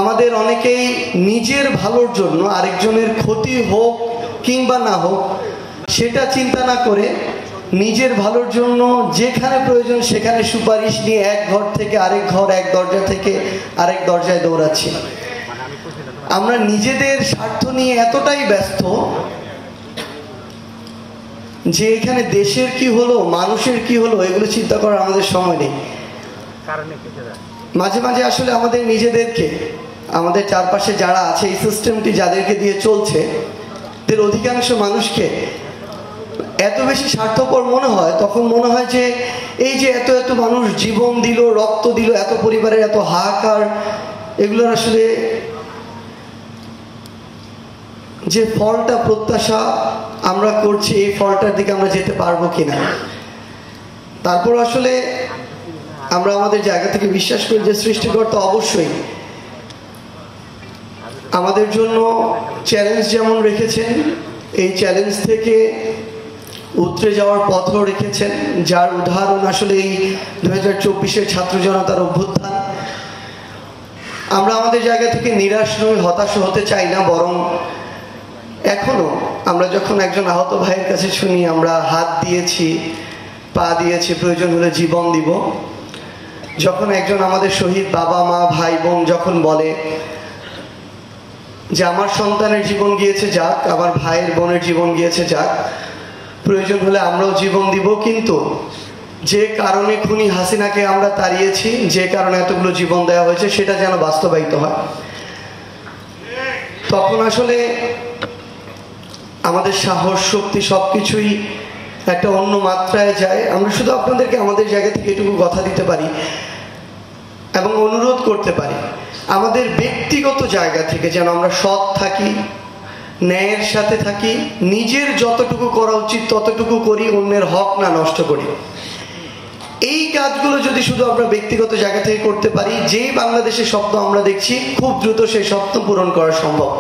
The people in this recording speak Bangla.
আমাদের অনেকেই নিজের ভালোর জন্য আরেকজনের ক্ষতি হোক কিংবা না হোক সেটা চিন্তা না করে নিজের ভালোর জন্য যেখানে প্রয়োজন সেখানে সুপারিশ নিয়ে এক ঘর থেকে আরেক ঘর, এক দরজা থেকে আরেক দরজায় দৌড়াচ্ছি। আমরা নিজেদের স্বার্থ নিয়ে এতটাই ব্যস্ত যে এখানে দেশের কি হলো, মানুষের কি হলো, এগুলো চিন্তা করার আমাদের সময় নেই। মাঝে মাঝে আসলে আমাদের নিজেদেরকে, আমাদের চারপাশে যারা আছে, এই সিস্টেমটি যাদেরকে দিয়ে চলছে, এদের অধিকাংশ মানুষকে এত বেশি স্বার্থপর মনে হয়, তখন মনে হয় যে এই যে এত এত মানুষ জীবন দিল, রক্ত দিল, এত পরিবারের এত হাহাকার, এগুলোর আসলে যে ফলটা প্রত্যাশা আমরা করছি, এই ফলটার দিকে আমরা যেতে পারবো কিনা। তারপর আসলে আমরা আমাদের জায়গা থেকে বিশ্বাস করি যে সৃষ্টিকর্তা অবশ্যই আমাদের জন্য চ্যালেঞ্জ যেমন রেখেছেন, এই চ্যালেঞ্জ থেকে উতরে যাওয়ার পথও রেখেছেন, যার উদাহরণ আসলে এই 2024-এর ছাত্র জনতার অভ্যুত্থান। আমরা আমাদের জায়গা থেকে নিরাশ নই, হতাশ হতে চাই না, বরং এখনো আমরা যখন একজন আহত ভাইয়ের কাছে শুনি আমরা হাত দিয়েছি, পা দিয়েছি, প্রয়োজন হলে জীবন দিব, যখন একজন আমাদের শহীদ বাবা মা ভাই বোন যখন বলে যে আমার সন্তানের জীবন গিয়েছে যাক, আমার ভাইয়ের বোনের জীবন গিয়েছে যাক, প্রয়োজন হলে আমরাও জীবন দিব, কিন্তু যে কারণে খুনি হাসিনাকে আমরা তাড়িয়েছি, যে কারণে এতগুলো জীবন দেওয়া হয়েছে, সেটা যেন বাস্তবায়িত হয়। তখন আসলে আমাদের সাহস, শক্তি সবকিছুই একটা অন্য মাত্রায় যায়। আমরা শুধু আপনাদেরকে আমাদের জায়গা থেকে এটুকু কথা দিতে পারি এবং অনুরোধ করতে পারি, আমাদের ব্যক্তিগত জায়গা থেকে যেন আমরা সৎ থাকি, ন্যায়ের সাথে থাকি, নিজের যতটুকু করা উচিত ততটুকু করি, অন্যের হক না নষ্ট করি। এই কাজগুলো যদি শুধু আমরা ব্যক্তিগত জায়গা থেকে করতে পারি, যেই বাংলাদেশের স্বপ্ন আমরা দেখছি, খুব দ্রুত সেই স্বপ্ন পূরণ করা সম্ভব।